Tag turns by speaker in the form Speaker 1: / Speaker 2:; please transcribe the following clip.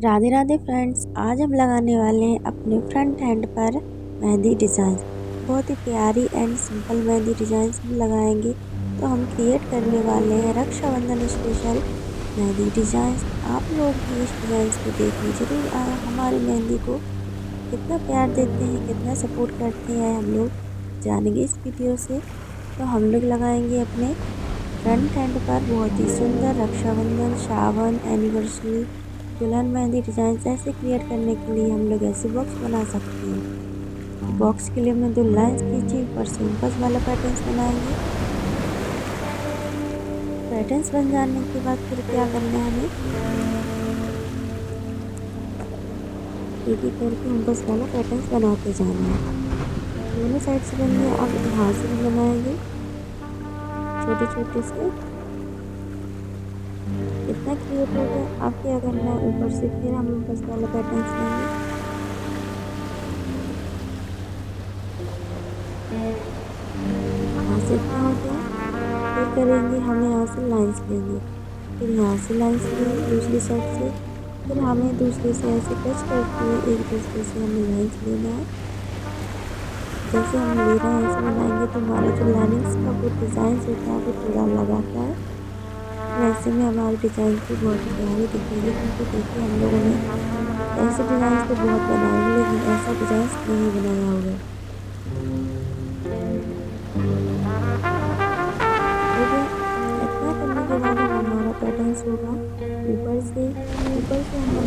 Speaker 1: Radhe Radhe friends, आज हम लगाने वाले हैं अपने फ्रंट हैंड पर मेहंदी डिज़ाइन। बहुत ही प्यारी एंड सिंपल मेहंदी डिज़ाइंस हम लगाएंगे। तो हम क्रिएट करने वाले हैं रक्षाबंधन स्पेशल मेहंदी डिज़ाइंस। आप लोग भी इस डिज़ाइंस को देखने जरूर आए। हमारी मेहंदी को कितना प्यार देते हैं, कितना सपोर्ट करते हैं, हम लोग जानेंगे इस वीडियो से। तो हम लोग लगाएंगे अपने फ्रंट हैंड पर बहुत ही सुंदर रक्षाबंधन, श्रावण, एनिवर्सरी, दुल्हन मेहंदी डिजाइन ऐसे क्रिएट करने के लिए हम लोग ऐसे बॉक्स बना सकते हैं। बॉक्स के लिए हमने 2 लाइंस खींची, ऊपर से ऊपर वाला पैटर्न्स बनाएंगे। पैटर्न्स बन जाने के बाद फिर क्या करना है, हमें एक एक करके हम बस वाला पैटर्न्स बनाते जाना है। दोनों साइड से बन गया। अब यहाँ से भी बनाएंगे छोटे छोटे से। कितना क्रिएट हो गया। अब क्या करना है, ऊपर से फिर हम बस वाला पैटर्न्स लेंगे। यहाँ से इतना हो गया। फिर करेंगे, हम यहाँ से लाइंस लेंगे, फिर यहाँ से लाइंस लेंगे दूसरी साइड से। फिर हमें दूसरे से ऐसे टच करते हुए एक दूसरे से हमें लाइंस लेना है। जैसे हम ले रहे हैं ऐसे बनाएंगे तो हमारा जो लाइनिंग्स का वो डिज़ाइन होता है वो थोड़ा अलग आता है। वैसे में हमारी डिज़ाइन भी बहुत ही प्यारी दिखेगी, क्योंकि देखिए हम लोगों ने ऐसे डिज़ाइन तो बहुत बनाए हैं लेकिन ऐसा डिज़ाइन नहीं बनाया होगा। हो गया। इतना करने के बाद अब हमारा पैटर्न्स होगा ऊपर से हम